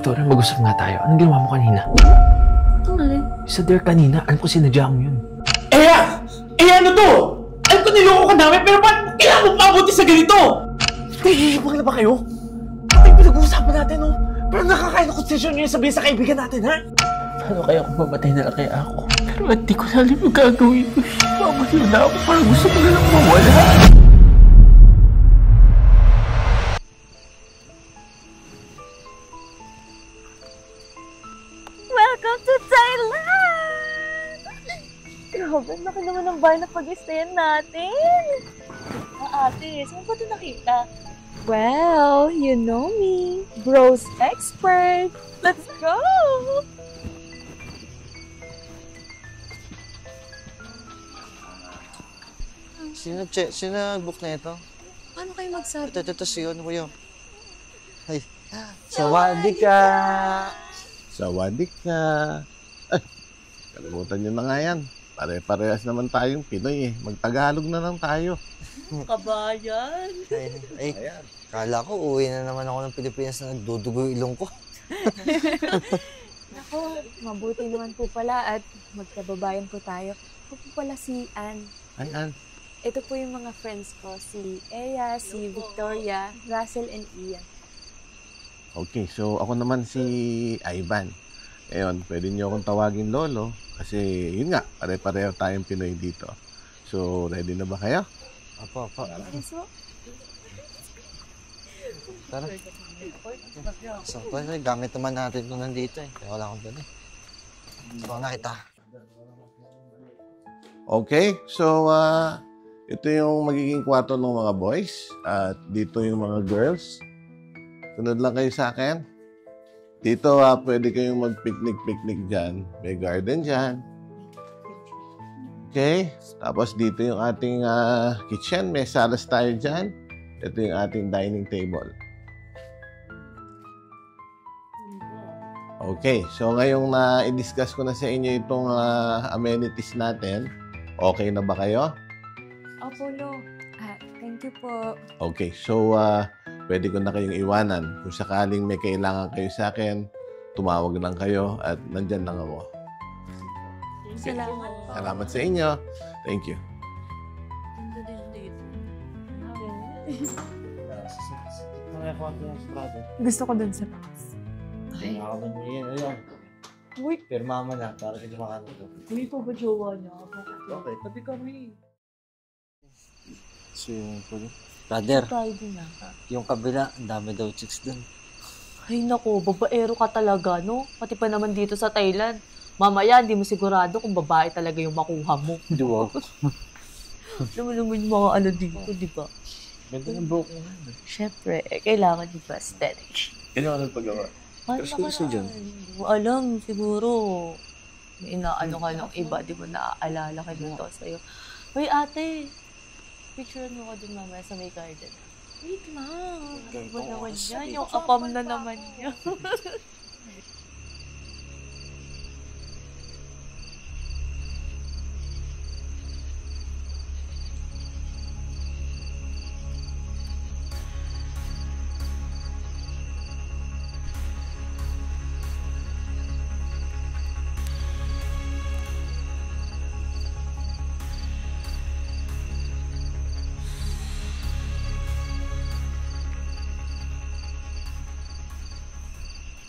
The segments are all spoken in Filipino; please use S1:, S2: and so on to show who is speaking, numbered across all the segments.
S1: Victoria, mag-usap nga tayo. Anong ginawa mo kanina?
S2: Ito nga rin.
S1: Sa dare kanina, alam ko sinadya mo yun.
S3: Ano to? Alam ko niloko ka namin, pero ba't kailangan mo pabuti sa ganito?
S1: Nahihibang na ba kayo? Ito yung pinag-uusapan natin, oh. Pero nakakain ako session nyo yung sabihin sa kaibigan natin, ha?
S3: Paano kaya kung mamatay na lang kaya ako? Pero hindi ko alam yung gagawin ko. Mamaliw na ako, parang gusto ko na lang mawala.
S2: Welcome to Thailand! Grabe, laki naman ang bahay na pag-stayan natin. Ate, saan ba ito nakita? Well, you know me. Bros expert. Let's go!
S4: Sino nag-book na ito?
S2: Paano kayo magsabi?
S4: Ito si Yon, kuya. Ay, sawadee ka!
S5: Sawadee ka! Ay, kalimutan nyo na nga yan. Pare-parehas naman tayong Pinoy eh. Mag-Tagalog na lang tayo.
S2: Kabayan.
S4: Ay, kala ko uwi na naman ako ng Pilipinas na nagdudugo yung ilong ko.
S2: Ako, mabuti naman po pala at magkababayan po tayo. Ako po pala si Ann.
S5: Ay, Ann.
S2: Ito po yung mga friends ko, si Eya, si Victoria, Russell, and Ian.
S5: Okay, so ako naman si Ivan. Ngayon, pwede nyo akong tawagin Lolo kasi yun nga, pare-pareho tayong Pinoy dito. So, ready na ba kayo?
S4: Apo.
S2: Yes, po.
S4: Tara. So, gamit naman natin ito nandito eh. Kaya wala akong dali. So, nakita.
S5: Okay, so ito yung magiging kwarto ng mga boys at dito yung mga girls. Sunod lang kayo sa akin. Dito pwede kayong mag-picnic dyan. May garden dyan. Okay, tapos dito yung ating kitchen. May salas tayo dyan. Ito yung ating dining table. Okay, so ngayong na-discuss ko na sa inyo itong amenities natin, okay na ba kayo?
S2: Apollo. Thank you po.
S5: Okay, so pwede ko na kayong iwanan. Kung sakaling may kailangan kayo sa akin, tumawag lang kayo at nandyan lang ako.
S2: Salamat.
S5: Salamat sa inyo. Thank you.
S2: Gusto ko dun sa taas. Uy,
S4: Pirma mo na para hindi makano.
S2: uy po ba jowa niya?
S4: Okay.
S2: Tabi kami.
S4: Brother,
S2: Tayo din na.
S4: yung kabila, ang dami daw chicks dun.
S2: Ay nako, babaero ka talaga, no? Pati pa naman dito sa Thailand. Mamaya, hindi mo sigurado kung babae talaga yung makuha mo.
S4: Duwag.
S2: Alam mo naman yung mga ano dito, di ba?
S4: Ganda ng buhok mo.
S2: Siyempre, kailangan di ba aesthetic?
S5: Kailangan ng paggawa.
S4: Crush ko gusto dyan.
S2: Hindi mo alam, siguro. May inaano ka ng iba, di mo naaalala ka nito sa'yo. Uy, ate, picture mo ko dun mamaya sa may garden. Wait lang. Ganda naman yan. Yung apam na naman niya.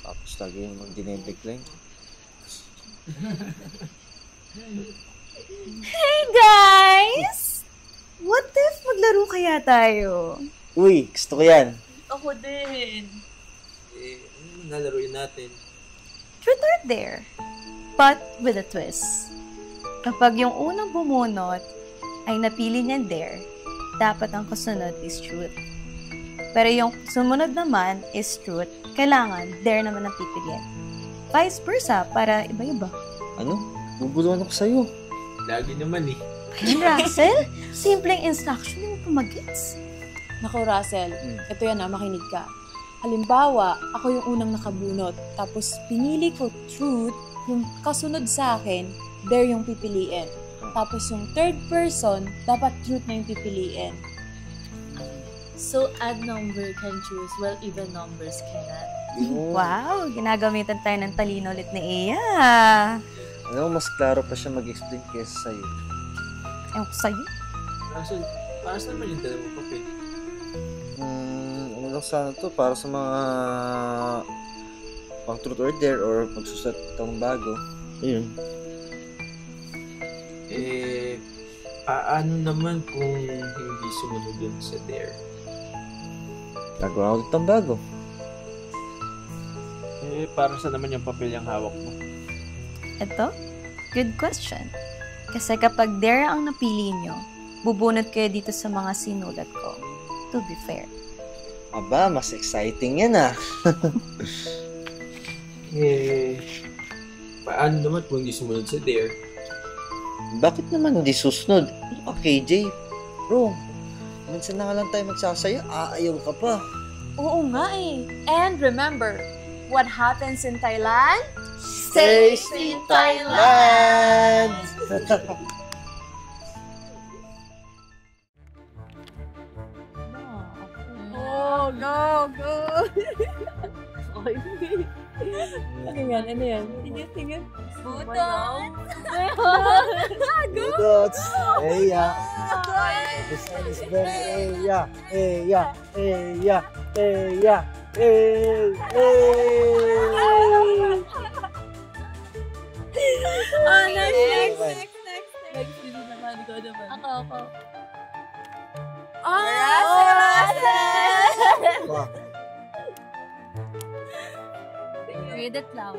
S4: Tapos lagi yung mag-dinedecline.
S6: Hey guys! What if maglaro kaya tayo?
S4: Uy, gusto ko yan.
S2: Ako din.
S4: Nalaruin natin.
S6: Truth or dare? But with a twist. Kapag yung unang bumunot ay napili niya dare, dapat ang kasunod is truth. Pero yung sumunod naman is truth, kailangan dare naman ang pipiliin. Vice versa, para iba-iba.
S4: Ano? Bubuluhan ako sa'yo.
S3: Lagi naman eh.
S6: Ayun, Russell, simpleng instruction yung pumagits.
S7: Nako, Russell, ito yan makinig ka. Halimbawa, ako yung unang nakabunot, tapos pinili ko truth, yung kasunod sa akin, dare yung pipiliin. Tapos yung third person, dapat truth na yung pipiliin.
S2: So, odd number can choose while even numbers cannot.
S6: Wow, ginagamitan tayo ng talino ulit ni Iya.
S4: Alam mo, mas klaro pa siya mag-explain kaysa sa'yo.
S6: Ewan ko sa'yo.
S3: Para saan naman yung dalawang papel?
S4: Ano lang sana to, para sa mga pang truth or dare or magsusulat ng bago. Ayun.
S3: Paano naman kung hindi sumunod dun sa dare?
S4: Gagawa ulit ng bago.
S3: Para saan naman yung papel yung hawak mo?
S6: Ito? Good question. Kasi kapag dare ang napili nyo, bubunot kayo dito sa mga sinulat ko. To be fair.
S4: Aba, mas exciting yan ah.
S3: Paano naman kung hindi sumunod sa dare?
S4: Bakit naman hindi susunod? Ano ka, KJ? Bro, minsan na nga lang tayo magsasaya, aayaw ka pa.
S7: Oo nga eh. And remember, what happens in Thailand?
S4: Stays in Thailand!
S7: Oh, go, go! Ano yan? Ano yan? Tingin. Butot!
S4: Budots! Eya! The sun is burning! Eya! Eya! Eya! Eya!
S7: Next. Sino naman? Ikaw naman. Ako.
S6: Read it loud.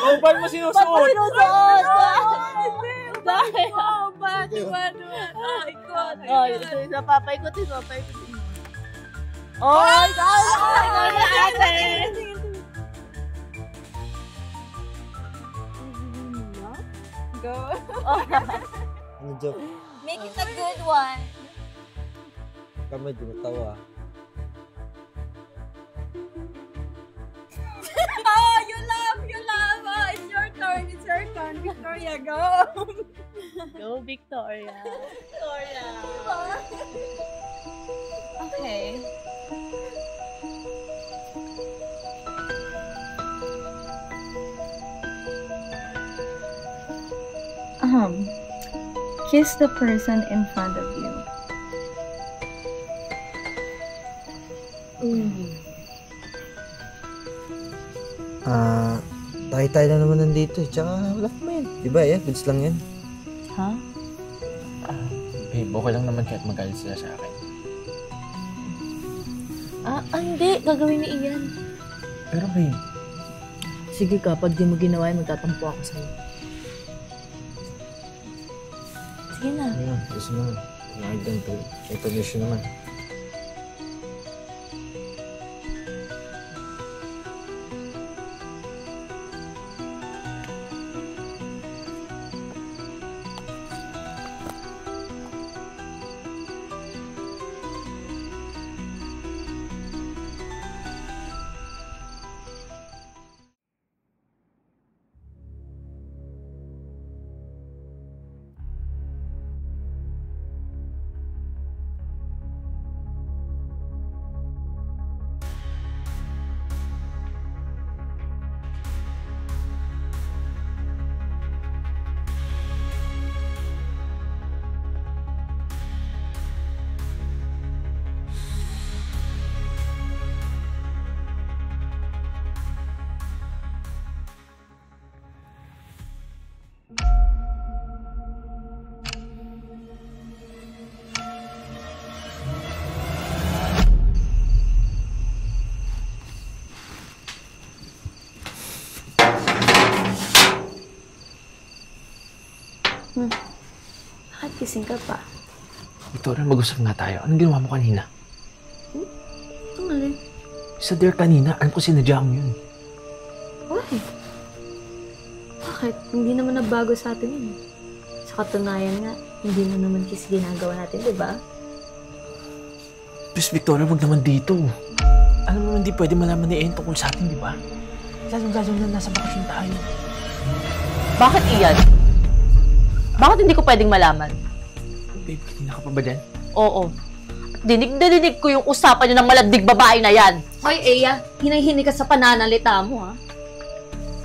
S3: Oh, ba't mo sinusuot?
S2: Papaikutin.
S4: Ano joke?
S6: Make it a good one.
S4: Kami dumatawa.
S7: Oh, you love. Oh, it's your turn. Victoria, go.
S2: Go, Victoria.
S6: Okay. Kiss the person in front of you.
S4: Tayo na naman nandito eh. Tsaka wala pa yan. Diba goods lang yan.
S2: Ha?
S3: Babe, okay lang naman kahit magalit sila sa akin.
S2: Hindi. Gagawin ni Ian.
S3: Pero babe,
S2: Sige ka, pag di mo ginawa, magtatampo ako sa'yo. Sige na.
S4: Gusto naman. Information naman.
S2: Bakit gising ka pa?
S3: Victoria, mag-usap nga tayo. Anong ginawa mo kanina?
S2: Ang alin?
S3: Sa dare kanina, alam ko sinadya mo yun.
S2: Why? Bakit? Hindi naman nagbago sa atin yun. Sa katunayan nga, hindi mo naman kasi ginagawa natin, di ba?
S3: Please, Victoria, wag naman dito. Alam mo, hindi pwede malaman ni Ian tungkol sa atin, di ba? Lalo na nasa bakasyon tayo.
S2: Bakit iyan? Bakit hindi ko pwedeng malaman?
S3: Babe, kanina ka pa ba dyan?
S2: Oo. Dinig na dinig ko yung usapan niyo ng malandig babae na yan.
S6: Hoy, Eya, hinay-hini ka sa pananalita mo, ha?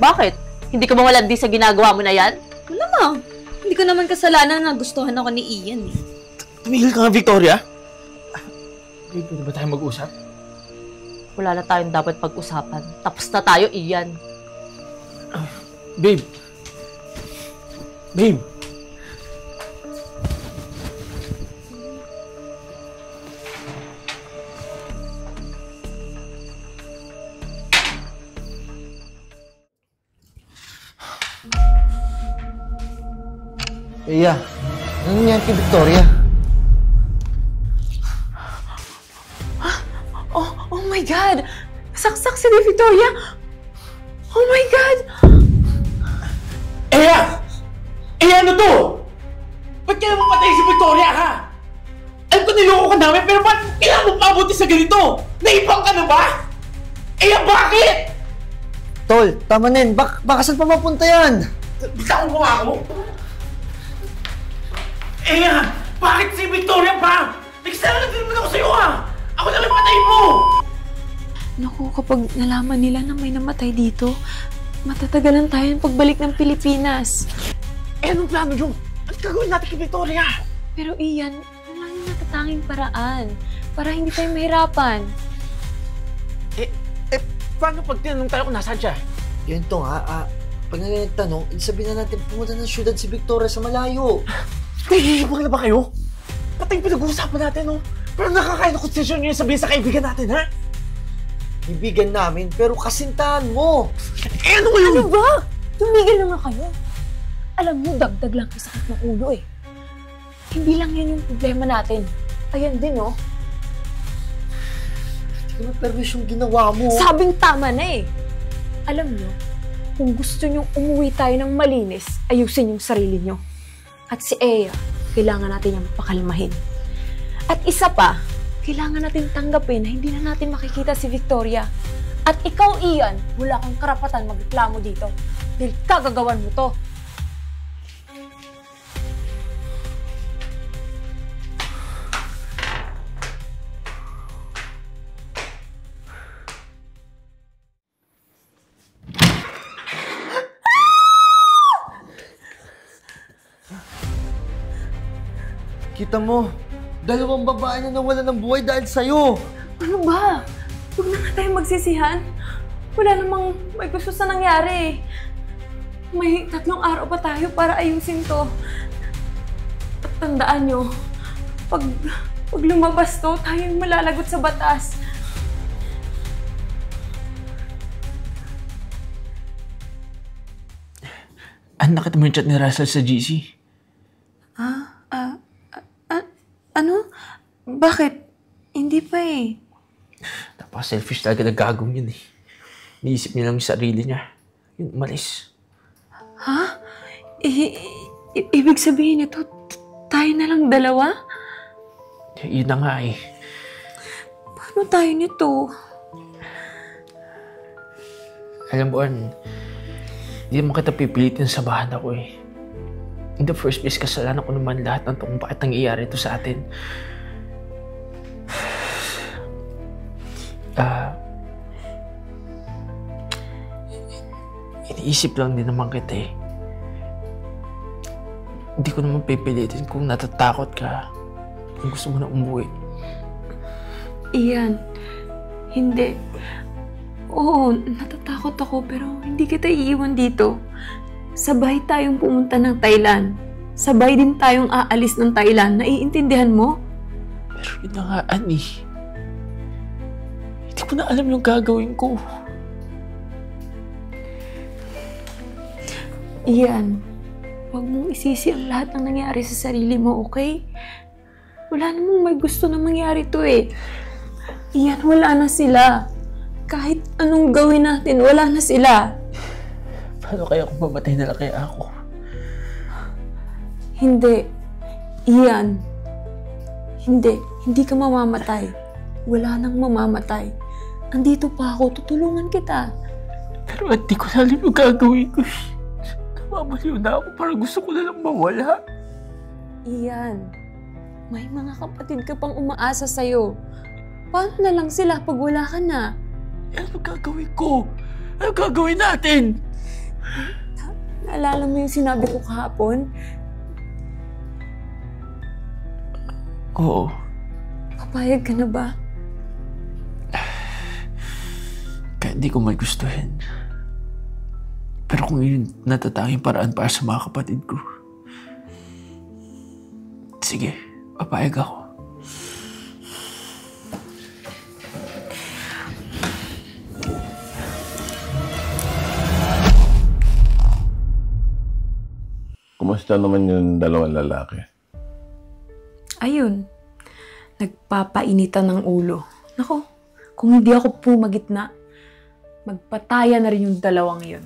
S2: Bakit? Hindi ka ba malandi sa ginagawa mo na yan?
S6: Malamang. Hindi ko naman kasalanan na gustuhan ako ni Ian, eh.
S3: Tumigil ka nga, Victoria. Babe, pwede ba tayo mag-usap?
S2: Wala na tayong dapat pag-usapan. Tapos na tayo, Ian.
S3: Babe. Babe.
S4: Iya, ano nangyari kay Victoria?
S7: Oh my God! Saksak si Victoria! Oh my God!
S3: Eya! Eya, ano to? Ba't kailangan mo patayin si Victoria, ha? Alam ko niloko ka namin, pero ba't kailangan mo pabuti sa ganito? Naipang ka na ba? Eya, bakit?
S4: Tol, tama na yun. Baka saan pa mapunta yan?
S3: Bitawan mo nga ako? Eya, bakit si Victoria pa? Nagsasalanan din naman ako sa'yo, ha? Ako na lang patayin mo!
S7: Naku, kapag nalaman nila na may namatay dito, matatagalan tayo ng pagbalik ng Pilipinas.
S3: Eh, anong plano nyo? Anong gagawin natin kay Victoria?
S7: Pero Ian, yun lang yung natatanging paraan para hindi tayo mahirapan.
S3: Paano pag tinanong tayo kung nasaan siya?
S4: Yun to nga, pag nagtanong, sabihin na natin pumunta ng syudad si Victoria sa malayo.
S1: Nahihibang na ba kayo? Pati yung pinag-uusapan natin, no? Pero nakakain ako desisyon nyo yung sabihin sa kaibigan natin, ha?
S4: Ibigan namin, pero kasintahan mo.
S1: Eh, ano kayo?
S7: Ano ba? Tumigil naman kayo. Alam mo, dagdag lang yung sakit ng ulo eh. Hindi lang yan yung problema natin. Ayan din, oh.
S4: Hindi naman permis yung ginawa mo.
S7: Sabing tama na eh. Alam nyo, kung gusto nyong umuwi tayo ng malinis, ayusin yung sarili nyo. At si Eya, kailangan natin yung pakalmahin. At isa pa, kailangan natin tanggapin na hindi na natin makikita si Victoria. At ikaw, Ian, wala kang karapatan magreklamo dito. Dahil kagagawan mo to.
S4: Kita mo, dalawang babae na nawala ng buhay dahil sa'yo.
S7: Ano ba? Huwag na nga tayo magsisihan. Wala namang may gusto sa nangyari. May 3 araw pa tayo para ayusin to. At tandaan nyo, pag lumabas to, tayo yung malalagot sa batas.
S3: Nakita mo yung chat ni Russell sa GC?
S7: Ano? Bakit? Hindi pa eh.
S3: Napaka-selfish talaga na gagawin yun eh. Niisip niya lang yung sarili niya. Yun, umalis.
S7: Ha? Ibig sabihin ito, tayo na lang dalawa?
S3: Yun na nga eh.
S7: Paano tayo nito?
S3: Alam mo, hindi naman kita pipilitin sa bahan ako eh. In the first place, kasalanan ko naman lahat ng kung bakit nangyayari ito sa atin. Iniisip lang din naman kita eh. Hindi ko naman pipilitin kung natatakot ka, kung gusto mo na umuwi.
S7: Ian, hindi. Oo, natatakot ako pero hindi kita iiwan dito. Sabay tayong pumunta ng Thailand. Sabay din tayong aalis ng Thailand. Naiintindihan mo?
S3: Pero yun na nga, Ani. Hindi ko na alam yung gagawin ko.
S7: Ian, huwag mong isisi ang lahat ng nangyari sa sarili mo, okay? Wala namang may gusto na mangyari to eh. Ian, wala na sila. Kahit anong gawin natin, wala na sila.
S3: Paano kaya kung mamatay na lang kaya ako?
S7: Hindi. Ian. Hindi. Hindi ka mamamatay. Wala nang mamamatay. Andito pa ako, tutulungan kita.
S3: Pero hindi ko na alam yung gagawin ko. Namamaliw na ako, parang gusto ko na lang mawala.
S7: Ian, may mga kapatid ka pang umaasa sa'yo. Paano na lang sila pag wala ka na?
S3: Ano gagawin ko? Ano gagawin natin?
S7: Naalala mo yung sinabi ko kahapon?
S3: Oo.
S7: Papayag ka na ba?
S3: Kahit hindi ko may gustuhin. Pero kung yun natatanging paraan para sa mga kapatid ko, sige, papayag ako.
S5: Kumusta naman yung dalawang lalaki?
S7: Ayun, nagpapainitan ng ulo. Nako, kung hindi ako pumagitna, magpataya na rin yung dalawang yun.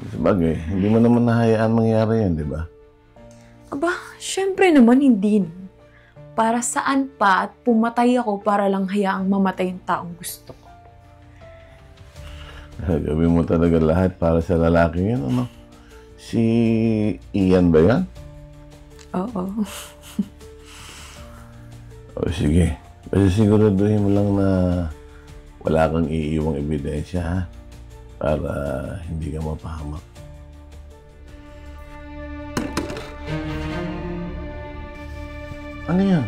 S5: Sabagay, hindi mo naman nahayaan mangyari yan, di ba?
S7: Aba, syempre naman hindi. Para saan pa at pumatay ako para lang hayaang mamatay yung taong gusto ko.
S5: Gawin mo talaga lahat para sa lalaki yun, ano? Si Ian ba yan?
S7: Oo.
S5: O sige, basta siguraduhin mo lang na wala kang iiwang ebidensya, ha? Para hindi ka mapahamak. Ano yan?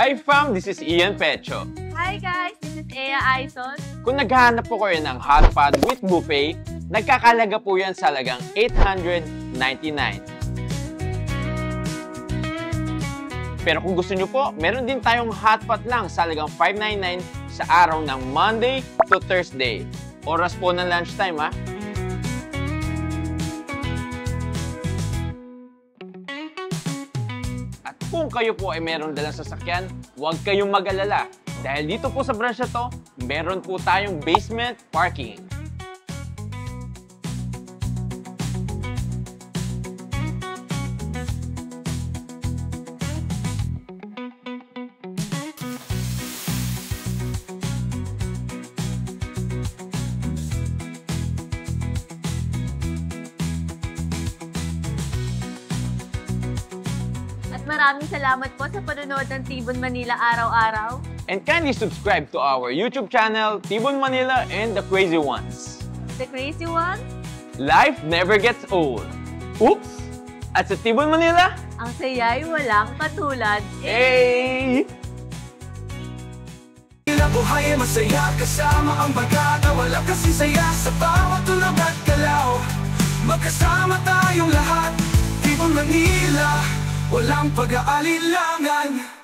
S8: Hi fam, this is Ian Pecho.
S2: Hi guys, this is Ea Aizon.
S8: Kung naghahanap po kayo ng hot pot with buffet, nagkakalaga po yan sa halagang $899. Pero kung gusto nyo po, meron din tayong hot pot lang sa halagang $599 sa araw ng Monday to Thursday. Oras po ng lunchtime, ha? At kung kayo po ay meron dalang sasakyan, huwag kayong mag-alala. Dahil dito po sa branch na to, meron po tayong basement parking.
S2: Maraming salamat po sa panonood ng Tibon Manila araw-araw.
S8: And kindly subscribe to our YouTube channel, Tibon Manila and The Crazy Ones.
S2: The Crazy Ones?
S8: Life never gets old. Oops! At sa Tibon, Manila,
S2: Ang saya'y walang katulad.
S8: hey!
S9: Buhay ay masaya kasama ang bagata. Wala kasi saya sa bawat tulog at galaw. Magkasama tayong lahat, Tibon, Manila, walang pag-aalilangan.